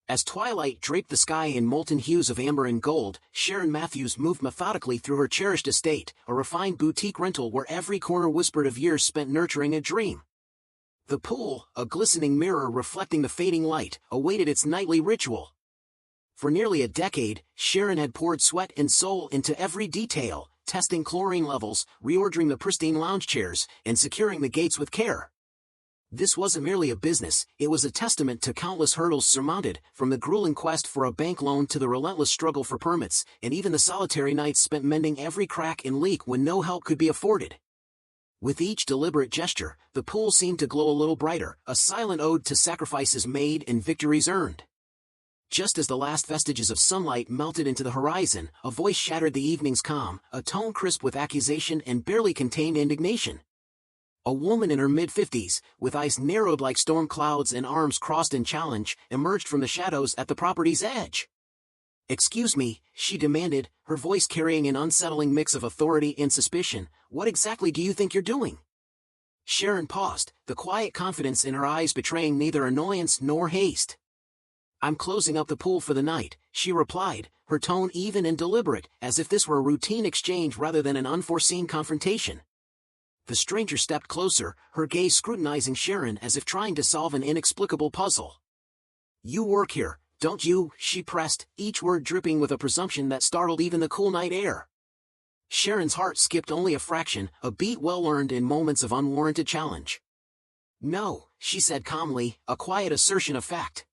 As twilight draped the sky in molten hues of amber and gold, Sharon Matthews moved methodically through her cherished estate, a refined boutique rental where every corner whispered of years spent nurturing a dream. The pool, a glistening mirror reflecting the fading light, awaited its nightly ritual. For nearly a decade, Sharon had poured sweat and soul into every detail, testing chlorine levels, reordering the pristine lounge chairs, and securing the gates with care. This wasn't merely a business, it was a testament to countless hurdles surmounted, from the grueling quest for a bank loan to the relentless struggle for permits, and even the solitary nights spent mending every crack and leak when no help could be afforded. With each deliberate gesture, the pool seemed to glow a little brighter, a silent ode to sacrifices made and victories earned. Just as the last vestiges of sunlight melted into the horizon, a voice shattered the evening's calm, a tone crisp with accusation and barely contained indignation. A woman in her mid-50s, with eyes narrowed like storm clouds and arms crossed in challenge, emerged from the shadows at the property's edge. "Excuse me," she demanded, her voice carrying an unsettling mix of authority and suspicion, "what exactly do you think you're doing?" Sharon paused, the quiet confidence in her eyes betraying neither annoyance nor haste. "I'm closing up the pool for the night," she replied, her tone even and deliberate, as if this were a routine exchange rather than an unforeseen confrontation. The stranger stepped closer, her gaze scrutinizing Sharon as if trying to solve an inexplicable puzzle. "You work here, don't you?" she pressed, each word dripping with a presumption that startled even the cool night air. Sharon's heart skipped only a fraction, a beat well earned in moments of unwarranted challenge. "No," she said calmly, a quiet assertion of fact.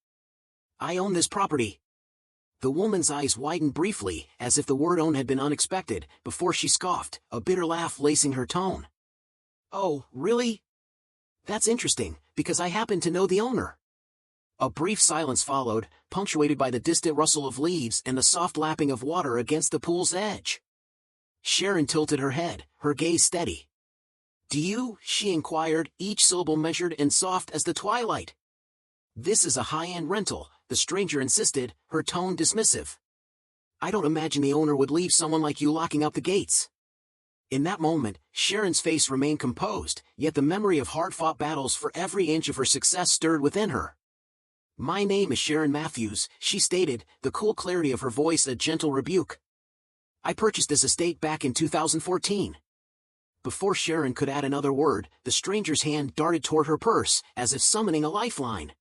"I own this property." The woman's eyes widened briefly, as if the word own had been unexpected, before she scoffed, a bitter laugh lacing her tone. "Oh, really? That's interesting, because I happen to know the owner." A brief silence followed, punctuated by the distant rustle of leaves and the soft lapping of water against the pool's edge. Sharon tilted her head, her gaze steady. "Do you?" she inquired, each syllable measured and soft as the twilight. "This is a high-end rental," the stranger insisted, her tone dismissive. "I don't imagine the owner would leave someone like you locking up the gates." In that moment, Sharon's face remained composed, yet the memory of hard-fought battles for every inch of her success stirred within her. "My name is Sharon Matthews," she stated, the cool clarity of her voice a gentle rebuke. "I purchased this estate back in 2014. Before Sharon could add another word, the stranger's hand darted toward her purse, as if summoning a lifeline.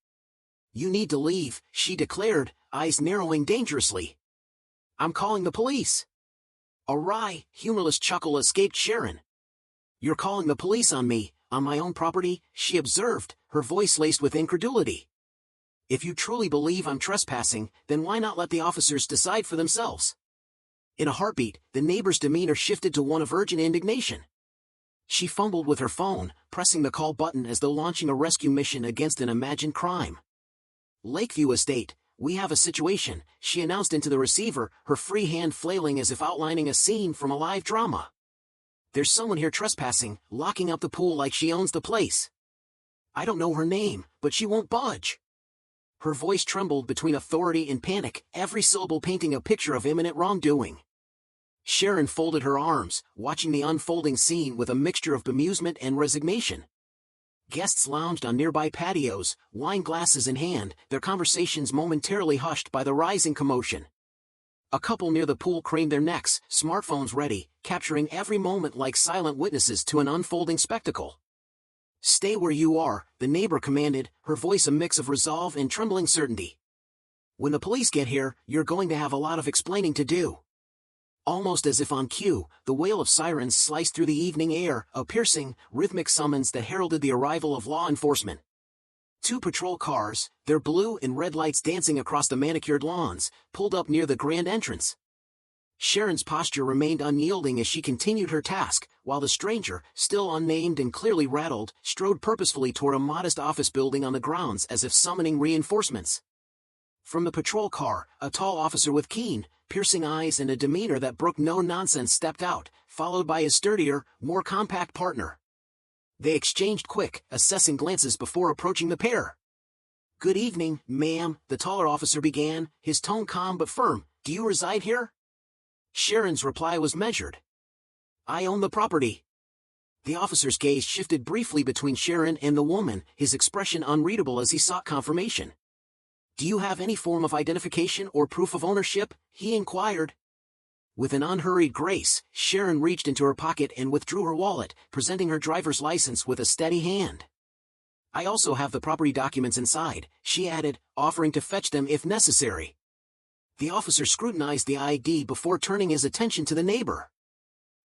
"You need to leave," she declared, eyes narrowing dangerously. "I'm calling the police." A wry, humorless chuckle escaped Sharon. "You're calling the police on me, on my own property?" she observed, her voice laced with incredulity. "If you truly believe I'm trespassing, then why not let the officers decide for themselves?" In a heartbeat, the neighbor's demeanor shifted to one of urgent indignation. She fumbled with her phone, pressing the call button as though launching a rescue mission against an imagined crime. "Lakeview Estate, we have a situation," she announced into the receiver, her free hand flailing as if outlining a scene from a live drama. "There's someone here trespassing, locking up the pool like she owns the place. I don't know her name, but she won't budge." Her voice trembled between authority and panic, every syllable painting a picture of imminent wrongdoing. Sharon folded her arms, watching the unfolding scene with a mixture of bemusement and resignation. Guests lounged on nearby patios, wine glasses in hand, their conversations momentarily hushed by the rising commotion. A couple near the pool craned their necks, smartphones ready, capturing every moment like silent witnesses to an unfolding spectacle. "Stay where you are," the neighbor commanded, her voice a mix of resolve and trembling certainty. "When the police get here, you're going to have a lot of explaining to do." Almost as if on cue, the wail of sirens sliced through the evening air, a piercing, rhythmic summons that heralded the arrival of law enforcement. Two patrol cars, their blue and red lights dancing across the manicured lawns, pulled up near the grand entrance. Sharon's posture remained unyielding as she continued her task, while the stranger, still unnamed and clearly rattled, strode purposefully toward a modest office building on the grounds as if summoning reinforcements. From the patrol car, a tall officer with keen, piercing eyes and a demeanor that brooked no nonsense stepped out, followed by his sturdier, more compact partner. They exchanged quick, assessing glances before approaching the pair. "Good evening, ma'am," the taller officer began, his tone calm but firm. "Do you reside here?" Sharon's reply was measured. "I own the property." The officer's gaze shifted briefly between Sharon and the woman, his expression unreadable as he sought confirmation. "Do you have any form of identification or proof of ownership?" he inquired. With an unhurried grace, Sharon reached into her pocket and withdrew her wallet, presenting her driver's license with a steady hand. "I also have the property documents inside," she added, offering to fetch them if necessary. The officer scrutinized the ID before turning his attention to the neighbor.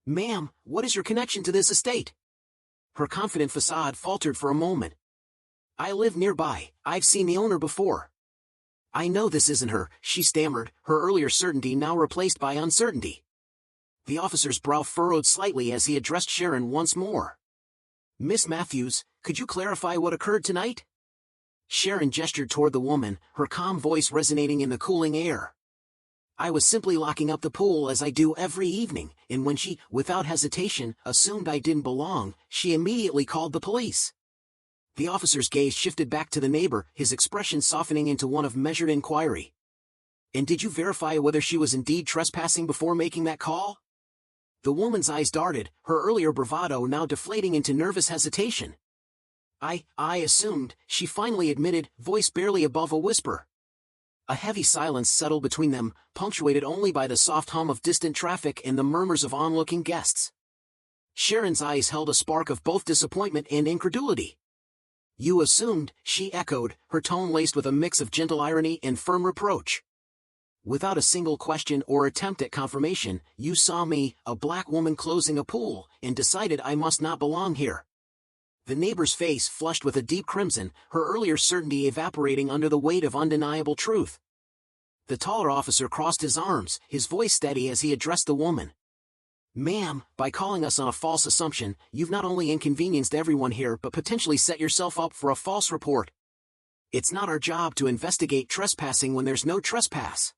"Ma'am, what is your connection to this estate?" Her confident facade faltered for a moment. "I live nearby. I've seen the owner before." "I know this isn't her," she stammered, her earlier certainty now replaced by uncertainty. The officer's brow furrowed slightly as he addressed Sharon once more. "Miss Matthews, could you clarify what occurred tonight?" Sharon gestured toward the woman, her calm voice resonating in the cooling air. "I was simply locking up the pool as I do every evening, and when she, without hesitation, assumed I didn't belong, she immediately called the police." The officer's gaze shifted back to the neighbor, his expression softening into one of measured inquiry. "And did you verify whether she was indeed trespassing before making that call?" The woman's eyes darted, her earlier bravado now deflating into nervous hesitation. I assumed," she finally admitted, voice barely above a whisper. A heavy silence settled between them, punctuated only by the soft hum of distant traffic and the murmurs of onlooking guests. Sharon's eyes held a spark of both disappointment and incredulity. "You assumed," she echoed, her tone laced with a mix of gentle irony and firm reproach. "Without a single question or attempt at confirmation, you saw me, a black woman closing a pool, and decided I must not belong here." The neighbor's face flushed with a deep crimson, her earlier certainty evaporating under the weight of undeniable truth. The taller officer crossed his arms, his voice steady as he addressed the woman. "Ma'am, by calling us on a false assumption, you've not only inconvenienced everyone here but potentially set yourself up for a false report. It's not our job to investigate trespassing when there's no trespass."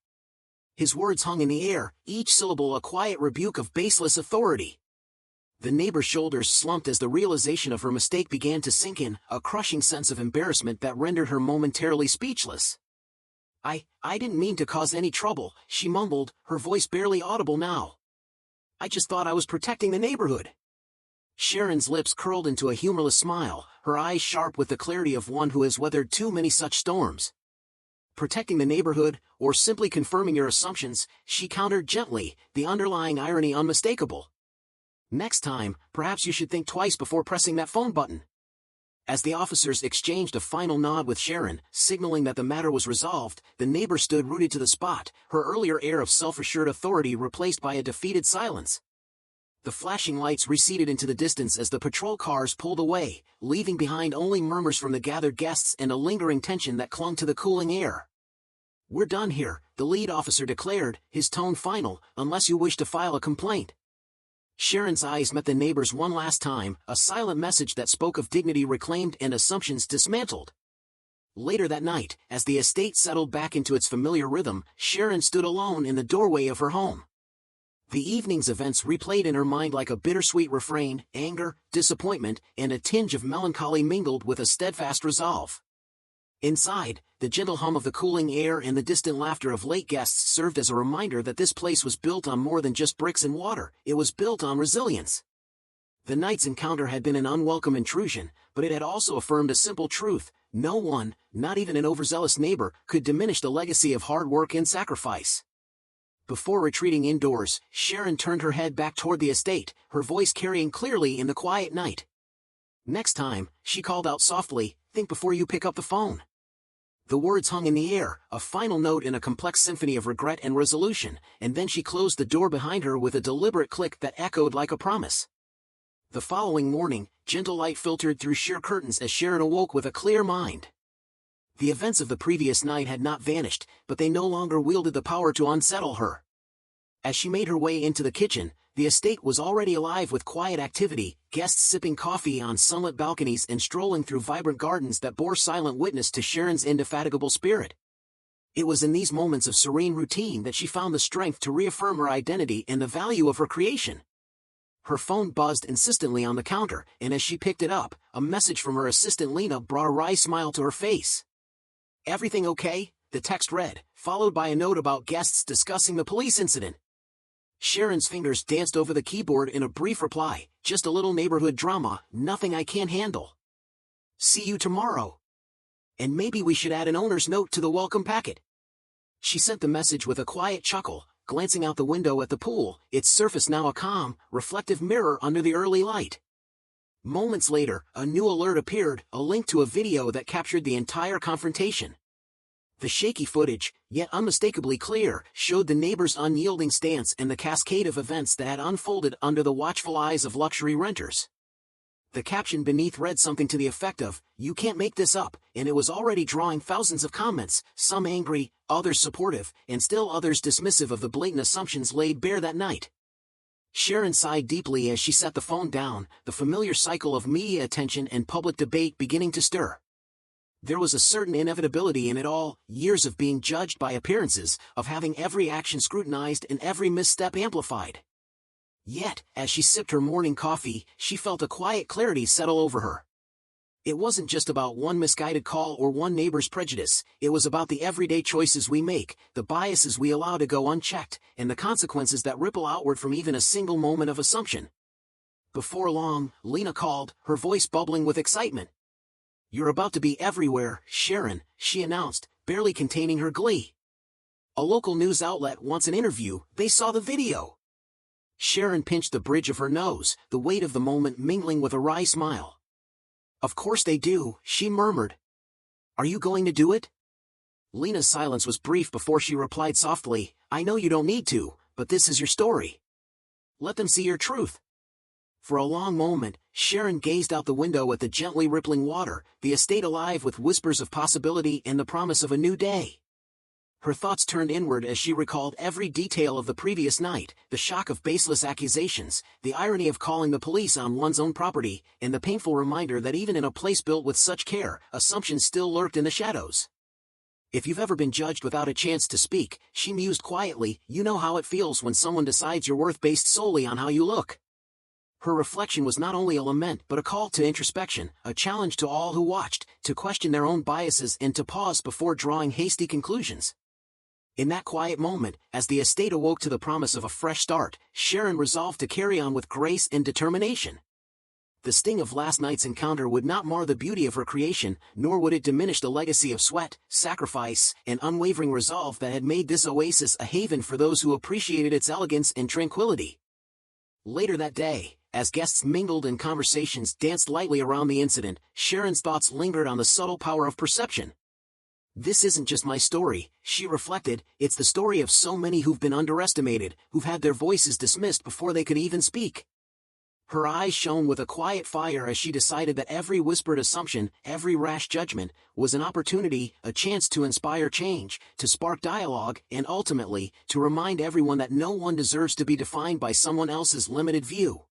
His words hung in the air, each syllable a quiet rebuke of baseless authority. The neighbor's shoulders slumped as the realization of her mistake began to sink in, a crushing sense of embarrassment that rendered her momentarily speechless. I didn't mean to cause any trouble," she mumbled, her voice barely audible now. "I just thought I was protecting the neighborhood." Sharon's lips curled into a humorless smile, her eyes sharp with the clarity of one who has weathered too many such storms. "Protecting the neighborhood, or simply confirming your assumptions," she countered gently, the underlying irony unmistakable. "Next time, perhaps you should think twice before pressing that phone button." As the officers exchanged a final nod with Sharon, signaling that the matter was resolved, the neighbor stood rooted to the spot, her earlier air of self-assured authority replaced by a defeated silence. The flashing lights receded into the distance as the patrol cars pulled away, leaving behind only murmurs from the gathered guests and a lingering tension that clung to the cooling air. "We're done here," the lead officer declared, his tone final, "unless you wish to file a complaint." Sharon's eyes met the neighbor's one last time, a silent message that spoke of dignity reclaimed and assumptions dismantled. Later that night, as the estate settled back into its familiar rhythm, Sharon stood alone in the doorway of her home. The evening's events replayed in her mind like a bittersweet refrain, anger, disappointment, and a tinge of melancholy mingled with a steadfast resolve. Inside, the gentle hum of the cooling air and the distant laughter of late guests served as a reminder that this place was built on more than just bricks and water, it was built on resilience. The night's encounter had been an unwelcome intrusion, but it had also affirmed a simple truth: no one, not even an overzealous neighbor, could diminish the legacy of hard work and sacrifice. Before retreating indoors, Sharon turned her head back toward the estate, her voice carrying clearly in the quiet night. "Next time," she called out softly, "think before you pick up the phone." The words hung in the air, a final note in a complex symphony of regret and resolution, and then she closed the door behind her with a deliberate click that echoed like a promise. The following morning, gentle light filtered through sheer curtains as Sharon awoke with a clear mind. The events of the previous night had not vanished, but they no longer wielded the power to unsettle her. As she made her way into the kitchen, the estate was already alive with quiet activity, guests sipping coffee on sunlit balconies and strolling through vibrant gardens that bore silent witness to Sharon's indefatigable spirit. It was in these moments of serene routine that she found the strength to reaffirm her identity and the value of her creation. Her phone buzzed insistently on the counter, and as she picked it up, a message from her assistant Lena brought a wry smile to her face. "Everything okay?" the text read, followed by a note about guests discussing the police incident. Sharon's fingers danced over the keyboard in a brief reply, "Just a little neighborhood drama, nothing I can't handle. See you tomorrow." and maybe we should add an owner's note to the welcome packet." She sent the message with a quiet chuckle, glancing out the window at the pool, its surface now a calm, reflective mirror under the early light. Moments later, a new alert appeared, a link to a video that captured the entire confrontation. The shaky footage, yet unmistakably clear, showed the neighbors' unyielding stance and the cascade of events that had unfolded under the watchful eyes of luxury renters. The caption beneath read something to the effect of, "You can't make this up," and it was already drawing thousands of comments, some angry, others supportive, and still others dismissive of the blatant assumptions laid bare that night. Sharon sighed deeply as she set the phone down, the familiar cycle of media attention and public debate beginning to stir. There was a certain inevitability in it all, years of being judged by appearances, of having every action scrutinized and every misstep amplified. Yet, as she sipped her morning coffee, she felt a quiet clarity settle over her. It wasn't just about one misguided call or one neighbor's prejudice, it was about the everyday choices we make, the biases we allow to go unchecked, and the consequences that ripple outward from even a single moment of assumption. Before long, Lena called, her voice bubbling with excitement. "You're about to be everywhere, Sharon," she announced, barely containing her glee. "A local news outlet wants an interview, they saw the video." Sharon pinched the bridge of her nose, the weight of the moment mingling with a wry smile. "Of course they do," she murmured. "Are you going to do it?" Lena's silence was brief before she replied softly, "I know you don't need to, but this is your story. Let them see your truth." For a long moment, Sharon gazed out the window at the gently rippling water, the estate alive with whispers of possibility and the promise of a new day. Her thoughts turned inward as she recalled every detail of the previous night, the shock of baseless accusations, the irony of calling the police on one's own property, and the painful reminder that even in a place built with such care, assumptions still lurked in the shadows. "If you've ever been judged without a chance to speak," she mused quietly, "you know how it feels when someone decides your worth based solely on how you look." Her reflection was not only a lament but a call to introspection, a challenge to all who watched, to question their own biases and to pause before drawing hasty conclusions. In that quiet moment, as the estate awoke to the promise of a fresh start, Sharon resolved to carry on with grace and determination. The sting of last night's encounter would not mar the beauty of her creation, nor would it diminish the legacy of sweat, sacrifice, and unwavering resolve that had made this oasis a haven for those who appreciated its elegance and tranquility. Later that day, as guests mingled and conversations danced lightly around the incident, Sharon's thoughts lingered on the subtle power of perception. "This isn't just my story," she reflected, "it's the story of so many who've been underestimated, who've had their voices dismissed before they could even speak." Her eyes shone with a quiet fire as she decided that every whispered assumption, every rash judgment, was an opportunity, a chance to inspire change, to spark dialogue, and ultimately, to remind everyone that no one deserves to be defined by someone else's limited view.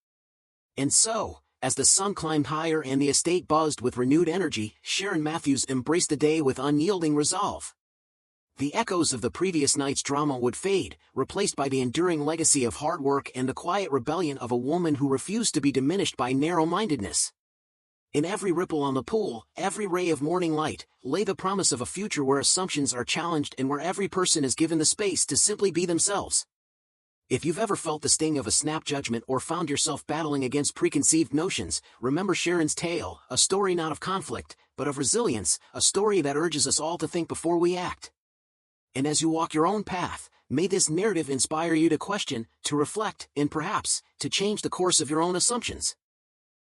And so, as the sun climbed higher and the estate buzzed with renewed energy, Sharon Matthews embraced the day with unyielding resolve. The echoes of the previous night's drama would fade, replaced by the enduring legacy of hard work and the quiet rebellion of a woman who refused to be diminished by narrow-mindedness. In every ripple on the pool, every ray of morning light, lay the promise of a future where assumptions are challenged and where every person is given the space to simply be themselves. If you've ever felt the sting of a snap judgment or found yourself battling against preconceived notions, remember Sharon's tale, a story not of conflict, but of resilience, a story that urges us all to think before we act. And as you walk your own path, may this narrative inspire you to question, to reflect, and perhaps, to change the course of your own assumptions.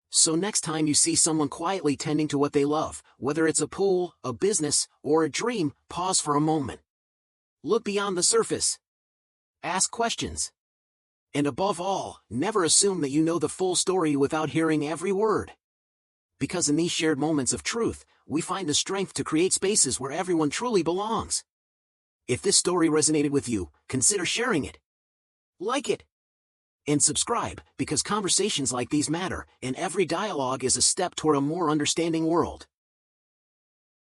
So next time you see someone quietly tending to what they love, whether it's a pool, a business, or a dream, pause for a moment. Look beyond the surface. Ask questions. And above all, never assume that you know the full story without hearing every word. Because in these shared moments of truth, we find the strength to create spaces where everyone truly belongs. If this story resonated with you, consider sharing it. Like it. And subscribe, because conversations like these matter, and every dialogue is a step toward a more understanding world.